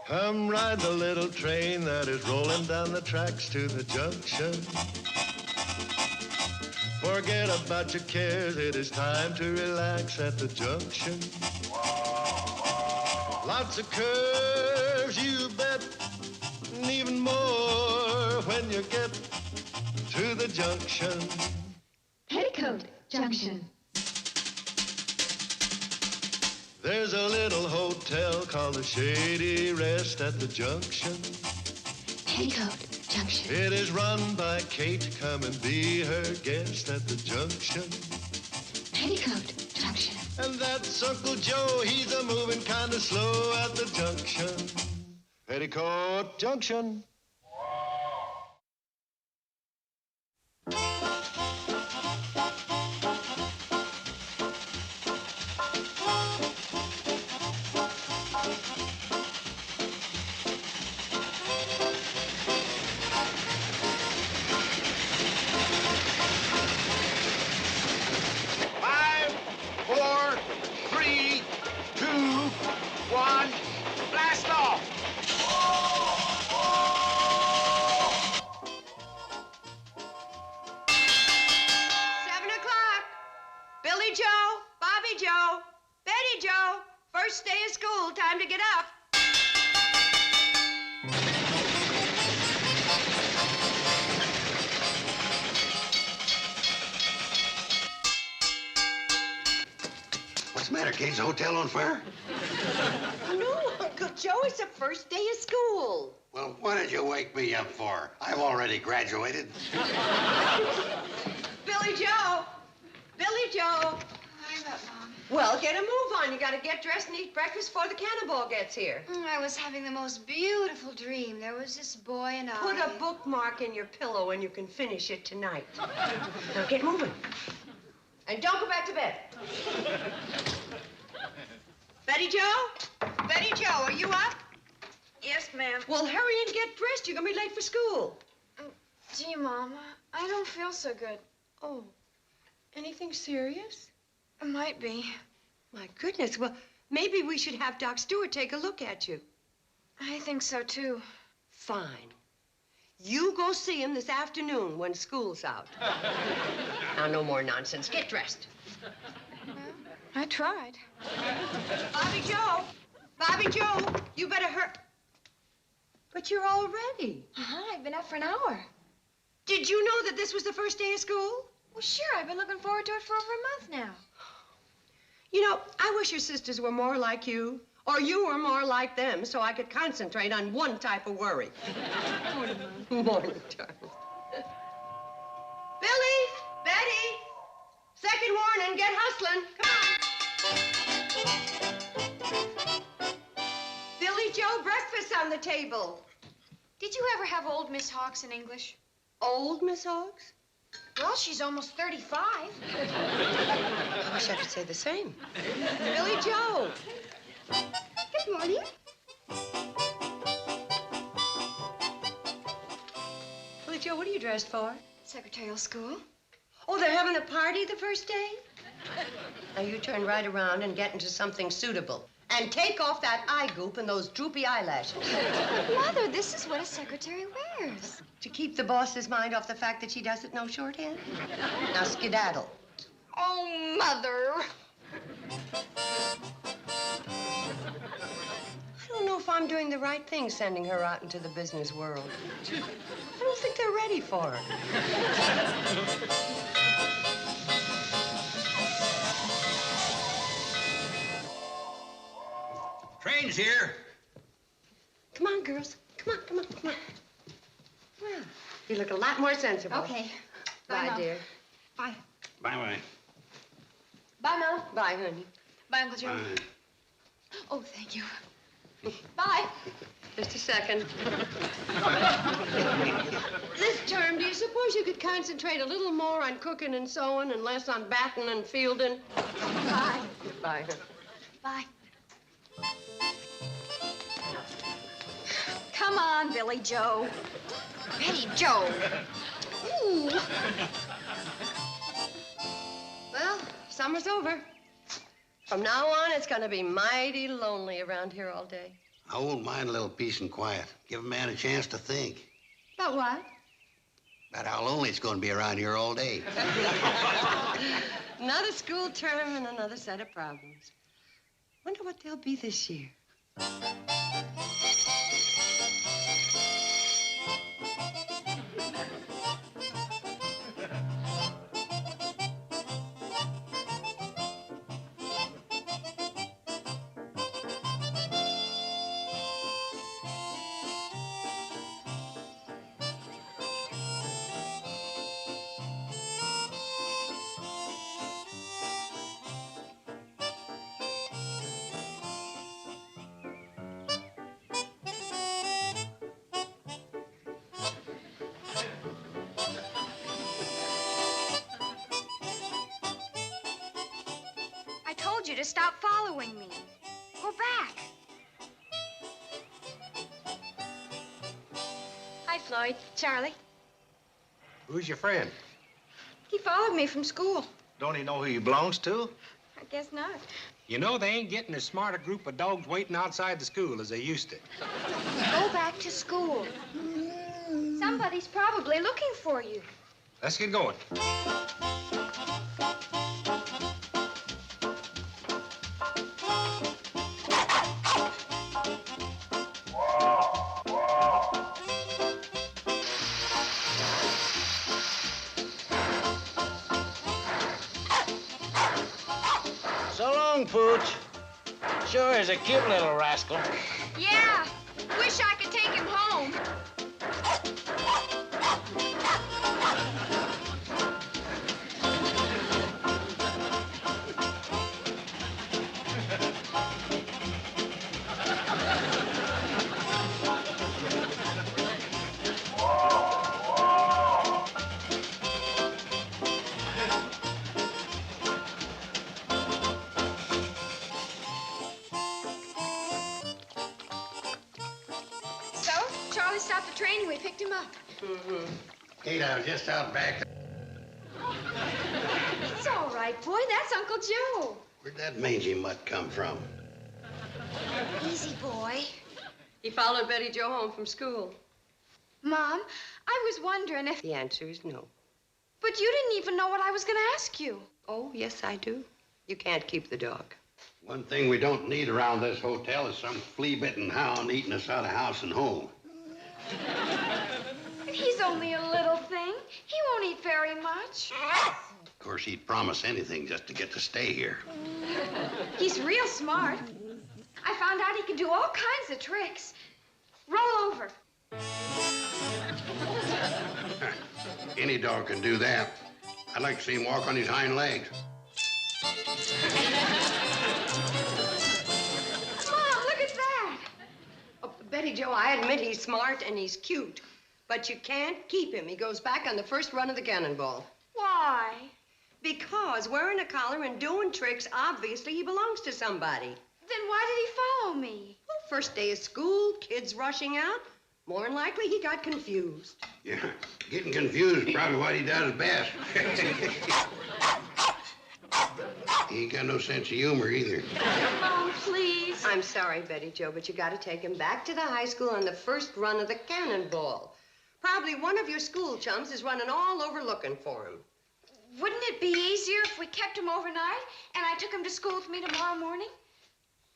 Come ride the little train that is rolling down the tracks to the junction. Forget about your cares, it is time to relax at the junction. Lots of curves, you bet, and even more when you get to the junction. Petticoat Junction. There's a little hotel called the Shady Rest at the junction. Petticoat Junction. It is run by Kate. Come and be her guest at the junction. Petticoat Junction. And that's Uncle Joe. He's a moving kind of slow at the junction. Petticoat Junction. Billie Jo, Bobbie Jo, Betty Jo, first day of school, time to get up. What's the matter, Kate's hotel on fire? No, Uncle Joe, it's the first day of school. Well, what did you wake me up for? I've already graduated. Billie Jo! Billie Jo! I'm up, Mom. Well, get a move on. You gotta get dressed and eat breakfast before the cannonball gets here. I was having the most beautiful dream. There was this boy and I. Put a bookmark in your pillow and you can finish it tonight. Now get moving. And don't go back to bed. Betty Jo? Betty Jo, are you up? Yes, ma'am. Well, hurry and get dressed. You're gonna be late for school. Gee, Mom, I don't feel so good. Oh, anything serious? It might be. My goodness, well, maybe we should have Doc Stewart take a look at you. I think so, too. Fine. You go see him this afternoon when school's out. Now, no more nonsense. Get dressed. Well, I tried. Bobbie Jo! Bobbie Jo, you better hurry. But you're all ready. I've been up for an hour. Did you know that this was the first day of school? Well, sure. I've been looking forward to it for over a month now. You know, I wish your sisters were more like you, or you were more like them, so I could concentrate on one type of worry. Morning, Mom. Morning, darling. Billy, Betty, second warning, get hustling. Come on. Billie Jo, breakfast on the table. Did you ever have old Miss Hawks in English? Old Miss Hawks? Well, she's almost 35. I wish I could say the same. Billie Jo. Good morning. Billie Jo, what are you dressed for? Secretarial school. Oh, they're having a party the first day? Now, you turn right around and get into something suitable. And take off that eye goop and those droopy eyelashes. Mother, this is what a secretary wears. To keep the boss's mind off the fact that she doesn't know shorthand? Now, skedaddle. Oh, Mother. I don't know if I'm doing the right thing sending her out into the business world. I don't think they're ready for her. Train's here. Come on, girls. Come on, come on, come on. Well, you look a lot more sensible. Okay. Bye, Mom. dear. Bye. Bye-bye. Bye, Mom. Bye, honey. Bye, Uncle Joe. Bye. Oh, thank you. Bye. Just a second. This term, do you suppose you could concentrate a little more on cooking and sewing and less on batting and fielding? Bye. Bye, honey. Bye. Come on, Billie Jo. Betty Jo. Ooh. Well, summer's over. From now on, it's gonna be mighty lonely around here all day. I won't mind a little peace and quiet. Give a man a chance to think. About what? About how lonely it's going to be around here all day. Another school term and another set of problems. Wonder what they'll be this year. I told you to stop following me. Go back. Hi, Floyd. Charley. Who's your friend? He followed me from school. Don't he know who he belongs to? I guess not. You know, they ain't getting as smart a group of dogs waiting outside the school as they used to. Go back to school. Somebody's probably looking for you. Let's get going. So long, Pooch. Sure is a cute little rascal. Yeah. Wish I could take him home. So, Charlie stopped the train and we picked him up. Kate, I was just out back. It's all right, boy. That's Uncle Joe. Where'd that mangy mutt come from? Easy, boy. He followed Betty Jo home from school. Mom, I was wondering if... The answer is no. But you didn't even know what I was going to ask you. Oh, yes, I do. You can't keep the dog. One thing we don't need around this hotel is some flea-bitten hound eating us out of house and home. He's only a little thing. He won't eat very much. Of course, he'd promise anything just to get to stay here. He's real smart. I found out he can do all kinds of tricks. Roll over. Any dog can do that. I'd like to see him walk on his hind legs. Mom, look at that. Oh, Betty Jo, I admit he's smart and he's cute. But you can't keep him. He goes back on the first run of the cannonball. Why? Because wearing a collar and doing tricks, obviously he belongs to somebody. Then why did he follow me? Well, first day of school, kids rushing out. More than likely, he got confused. Yeah, getting confused is probably what he does best. He ain't got no sense of humor either. Mom, please. I'm sorry, Betty Jo, but you got to take him back to the high school on the first run of the cannonball. Probably one of your school chums is running all over looking for him. Wouldn't it be easier if we kept him overnight and I took him to school with me tomorrow morning?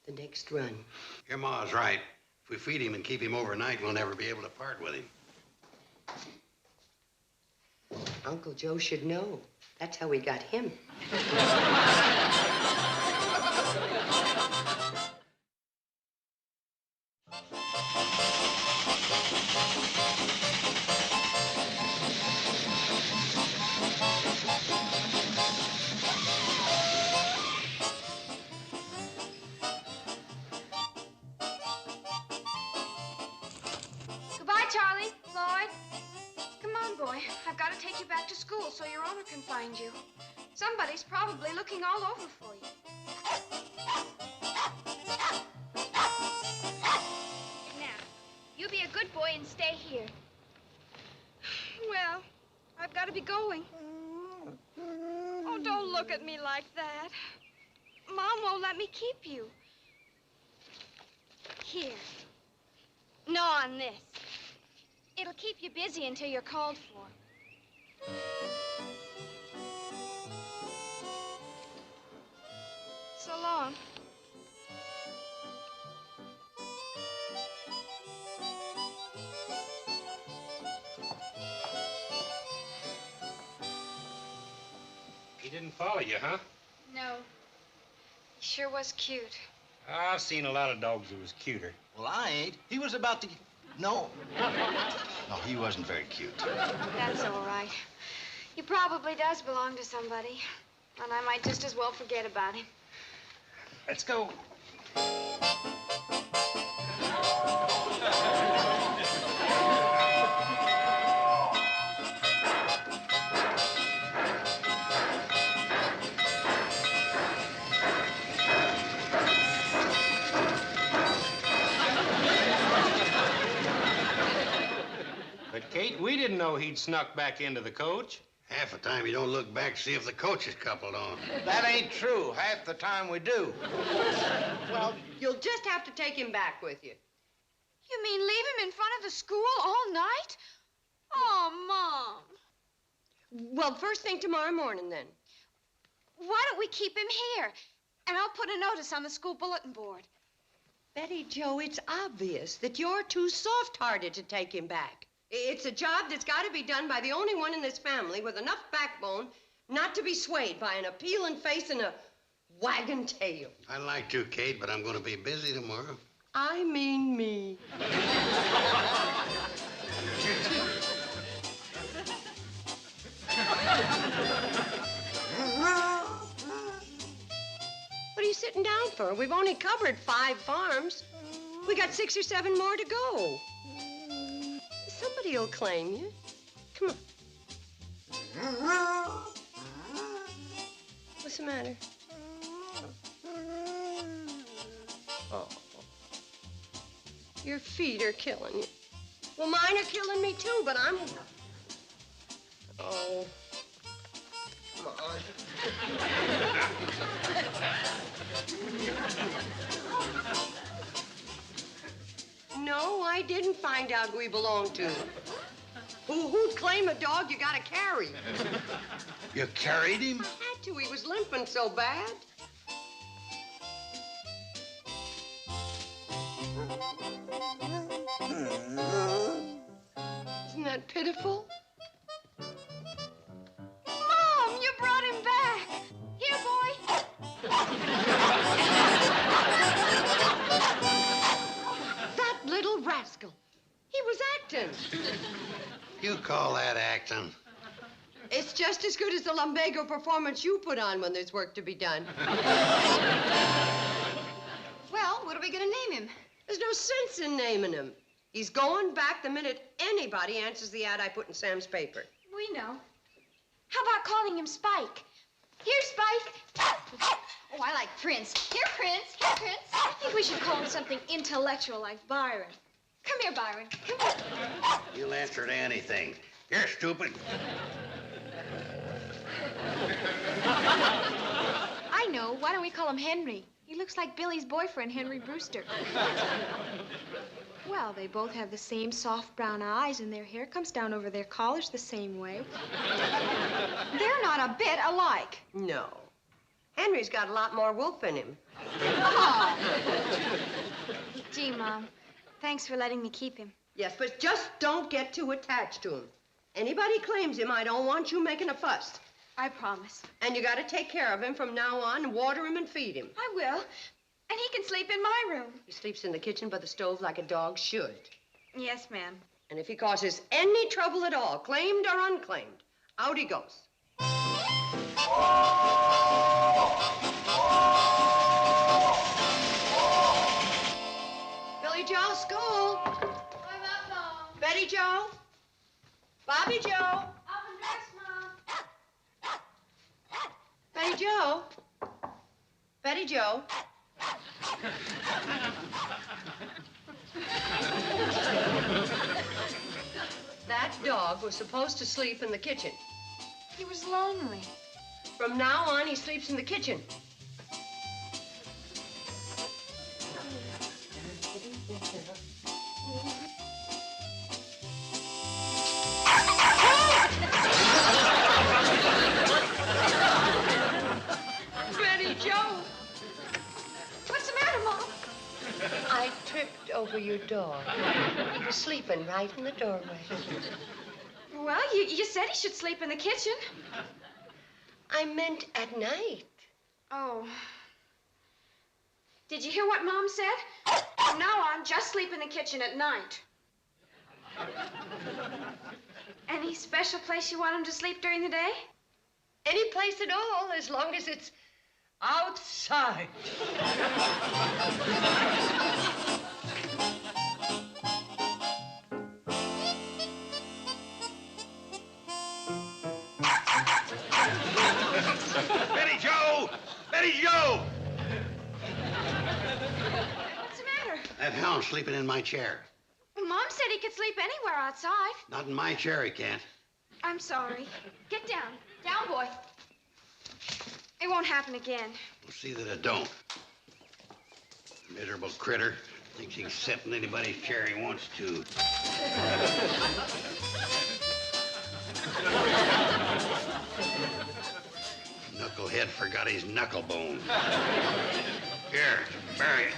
The next run. Your ma's right. If we feed him and keep him overnight, we'll never be able to part with him. Uncle Joe should know. That's how we got him. Goodbye, Charlie. Floyd. Come on, boy. I've got to take you back to school so your owner can find you. Somebody's probably looking all over for you. Now, you be a good boy and stay here. Well, I've got to be going. Oh, don't look at me like that. Mom won't let me keep you. Here. No, on this. It'll keep you busy until you're called for. So long. He didn't follow you, huh? No. He sure was cute. I've seen a lot of dogs who was cuter. Well, I ain't. He was about to... No. No, he wasn't very cute. That's all right. He probably does belong to somebody. And I might just as well forget about him. Let's go. But, Kate, we didn't know he'd snuck back into the coach. Half the time you don't look back to see if the coach is coupled on. That ain't true. Half the time we do. Well, you'll just have to take him back with you. You mean leave him in front of the school all night? Oh, Mom. Well, first thing tomorrow morning, then. Why don't we keep him here? And I'll put a notice on the school bulletin board. Betty Jo, it's obvious that you're too soft-hearted to take him back. It's a job that's got to be done by the only one in this family with enough backbone not to be swayed by an appealing face and a wagging tail. I'd like to, Kate, but I'm going to be busy tomorrow. I mean me. What are you sitting down for? We've only covered 5 farms. We got 6 or 7 more to go. Somebody will claim you. Come on. What's the matter? Oh. Your feet are killing you. Well, mine are killing me too, but I'm... Oh. Come on. No, I didn't find out who he belonged to. Who'd claim a dog you gotta carry? You carried him? I had to. He was limping so bad. Isn't that pitiful? Mom, you brought him back. Here, boy. That little rascal. He was acting. You call that acting? It's just as good as the lumbago performance you put on when there's work to be done. Well, what are we going to name him? There's no sense in naming him. He's going back the minute anybody answers the ad I put in Sam's paper. We know. How about calling him Spike? Here, Spike. Oh, I like Prince. Here, Prince. Here, Prince. I think we should call him something intellectual like Byron. Come here, Byron. Come here. You'll answer to anything. You're stupid. I know. Why don't we call him Henry? He looks like Billy's boyfriend, Henry Brewster. Well, they both have the same soft brown eyes, and their hair comes down over their collars the same way. They're not a bit alike. No. Henry's got a lot more wolf in him. Oh. Gee, Mom. Thanks for letting me keep him. Yes, but just don't get too attached to him. Anybody claims him, I don't want you making a fuss. I promise. And you gotta take care of him from now on and water him and feed him. I will. And he can sleep in my room. He sleeps in the kitchen by the stove like a dog should. Yes, ma'am. And if he causes any trouble at all, claimed or unclaimed, out he goes. Billie Jo, school. I'm up, Mom. Betty Jo. Bobbie Jo. Up and dressed, Mom. Betty Jo. Betty Jo. That dog was supposed to sleep in the kitchen. He was lonely. From now on, he sleeps in the kitchen. over your dog. He was sleeping right in the doorway. Well, you said he should sleep in the kitchen. I meant at night. Oh. Did you hear what Mom said? From now on, just sleep in the kitchen at night. Any special place you want him to sleep during the day? Any place at all, as long as it's outside. Betty Jo! Betty Jo! What's the matter? That hound's sleeping in my chair. Well, Mom said he could sleep anywhere outside. Not in my chair, he can't. I'm sorry. Get down. Down, boy. It won't happen again. We'll see that it don't. Miserable critter. Thinks he can sit in anybody's chair he wants to. Knucklehead forgot his knuckle bone. Here, bury it.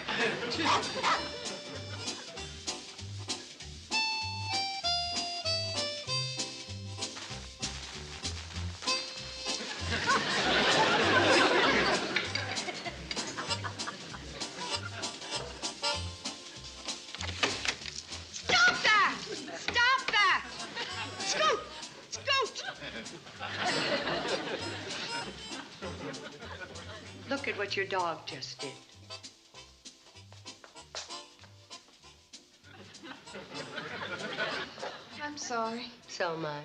Stop that! Stop that! Scoot! Scoot! Look at what your dog just did. I'm sorry. So am I.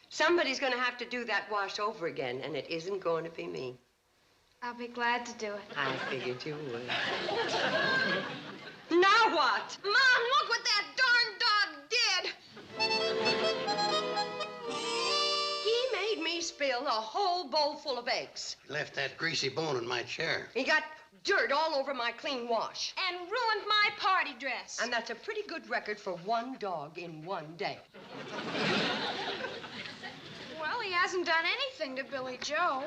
Somebody's going to have to do that wash over again, and it isn't going to be me. I'll be glad to do it. I figured you would. Now what? Mom, look what that darn dog did! He made me spill a whole bowl full of eggs. Left that greasy bone in my chair. He got dirt all over my clean wash. And ruined my party dress. And that's a pretty good record for one dog in one day. Well, he hasn't done anything to Billie Jo.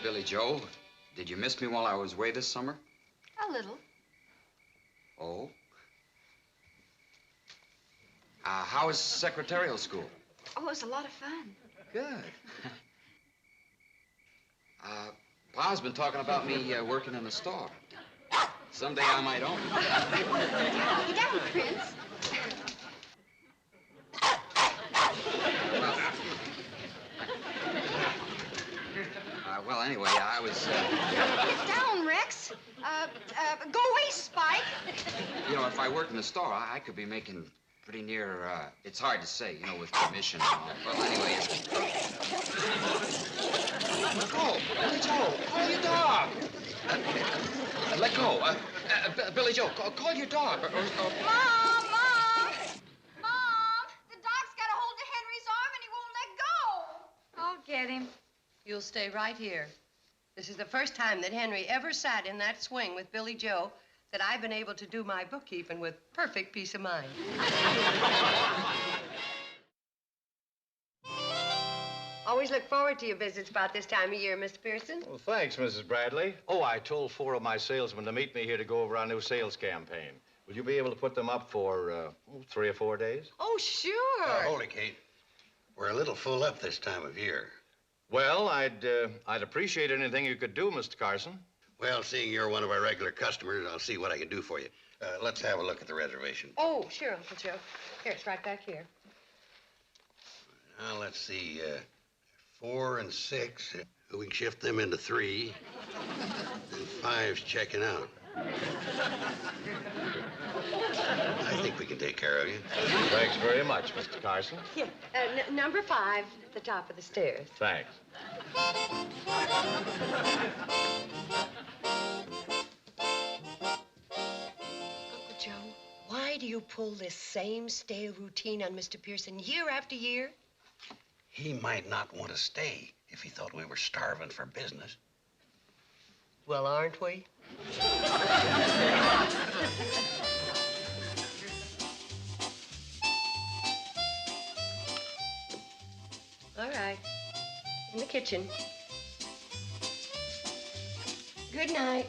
Billie Jo, did you miss me while I was away this summer? A little. Oh? How was secretarial school? Oh, it was a lot of fun. Good. Pa's been talking about me working in the store. Someday I might own it. Get down, Prince. Well, anyway, I was... Get down, Rex. Go away, Spike. You know, if I worked in the store, I could be making pretty near, it's hard to say, you know, with commission and all. Well, anyway, Let go! Billie Jo, call your dog! Let go. Billie Jo, call your dog. Mom! Mom! Mom! The dog's got a hold of Henry's arm and he won't let go. I'll get him. You'll stay right here. This is the first time that Henry ever sat in that swing with Billie Jo that I've been able to do my bookkeeping with perfect peace of mind. Always look forward to your visits about this time of year, Mr. Pearson. Well, thanks, Mrs. Bradley. Oh, I told 4 of my salesmen to meet me here to go over our new sales campaign. Will you be able to put them up for 3 or 4 days? Oh, sure. Hold it, Kate. We're a little full up this time of year. Well, I'd appreciate anything you could do, Mr. Carson. Well, seeing you're one of our regular customers, I'll see what I can do for you. Let's have a look at the reservation. Oh, sure, Uncle Joe. Here, it's right back here. Now, let's see. 4 and 6. We can shift them into 3. And 5's checking out. I think we can take care of you. Thanks very much, Mr. Carson. Here, number 5 at the top of the stairs. Thanks. Uncle Joe, why do you pull this same stale routine on Mr. Pearson year after year? He might not want to stay if he thought we were starving for business. Well, aren't we? All right. In the kitchen. Good night.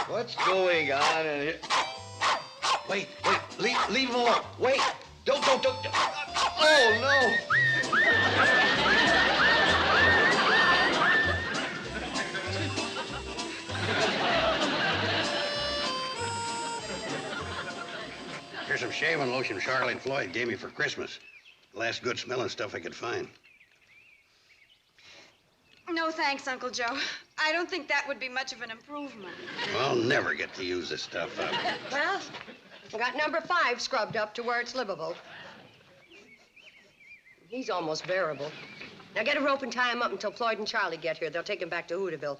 What's going on in here? Wait, leave him alone. Wait, don't. Oh, no. Here's some shaving lotion Charley and Floyd gave me for Christmas. The last good smelling stuff I could find. No, thanks, Uncle Joe. I don't think that would be much of an improvement. I'll never get to use this stuff up. Well, I got number 5 scrubbed up to where it's livable. He's almost bearable. Now get a rope and tie him up until Floyd and Charley get here. They'll take him back to Hooterville.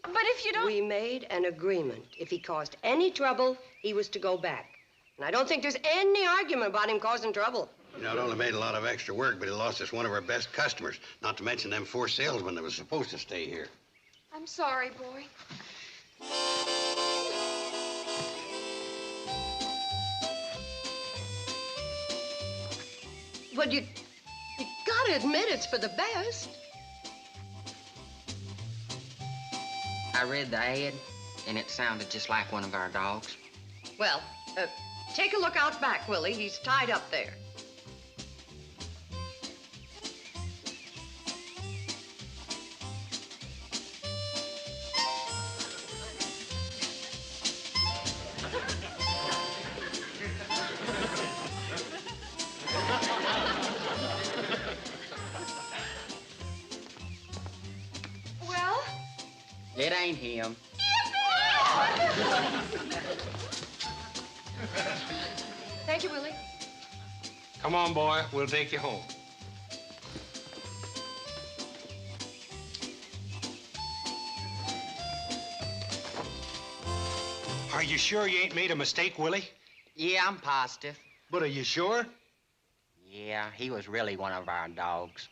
But if you don't... We made an agreement. If he caused any trouble, he was to go back. And I don't think there's any argument about him causing trouble. You know, it only made a lot of extra work, but he lost us one of our best customers. Not to mention them 4 salesmen that was supposed to stay here. I'm sorry, boy. But you gotta admit it's for the best. I read the ad, and it sounded just like one of our dogs. Well, take a look out back, Willie. He's tied up there. Well? It ain't him. Thank you, Willie. Come on, boy. We'll take you home. Are you sure you ain't made a mistake, Willie? Yeah, I'm positive. But are you sure? Yeah, he was really one of our dogs.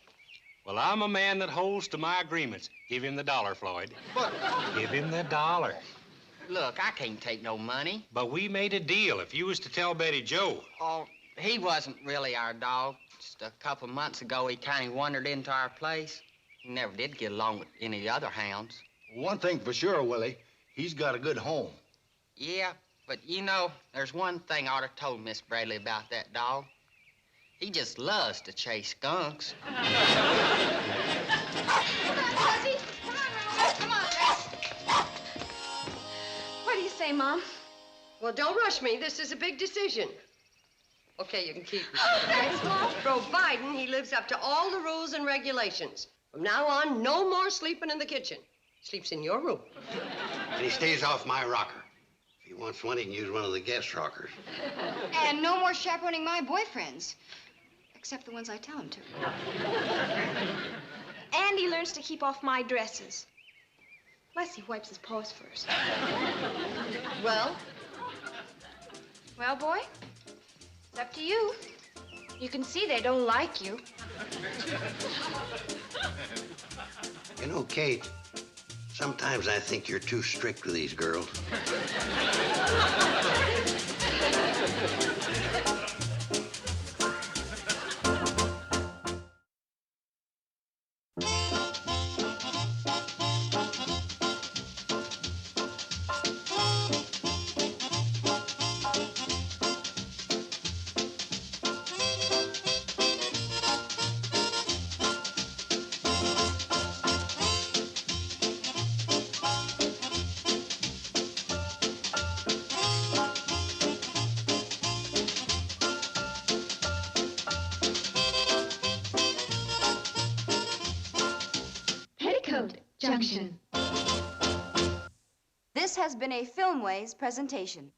Well, I'm a man that holds to my agreements. Give him the $1, Floyd. But Give him the $1. look, I can't take no money. But we made a deal. If you was to tell Betty Jo. Oh, he wasn't really our dog. Just a couple months ago, he kind of wandered into our place. He never did get along with any other hounds. One thing for sure, Willie, he's got a good home. Yeah, but you know, there's one thing I ought to told Miss Bradley about that dog. He just loves to chase skunks. Come on, Fuzzy. Come on, Rose. Come on, Rex. What do you say, Mom? Well, don't rush me. This is a big decision. Okay, you can keep it. Oh, thanks, Mom. Providing he lives up to all the rules and regulations. From now on, no more sleeping in the kitchen. Sleeps in your room. And he stays off my rocker. If he wants one, he can use one of the guest rockers. And no more chaperoning my boyfriends. Except the ones I tell him to. And he learns to keep off my dresses. Unless he wipes his paws first. Well? Well, boy, it's up to you. You can see they don't like you. You know, Kate, sometimes I think you're too strict with these girls. Petticoat Junction. This has been a Filmways presentation.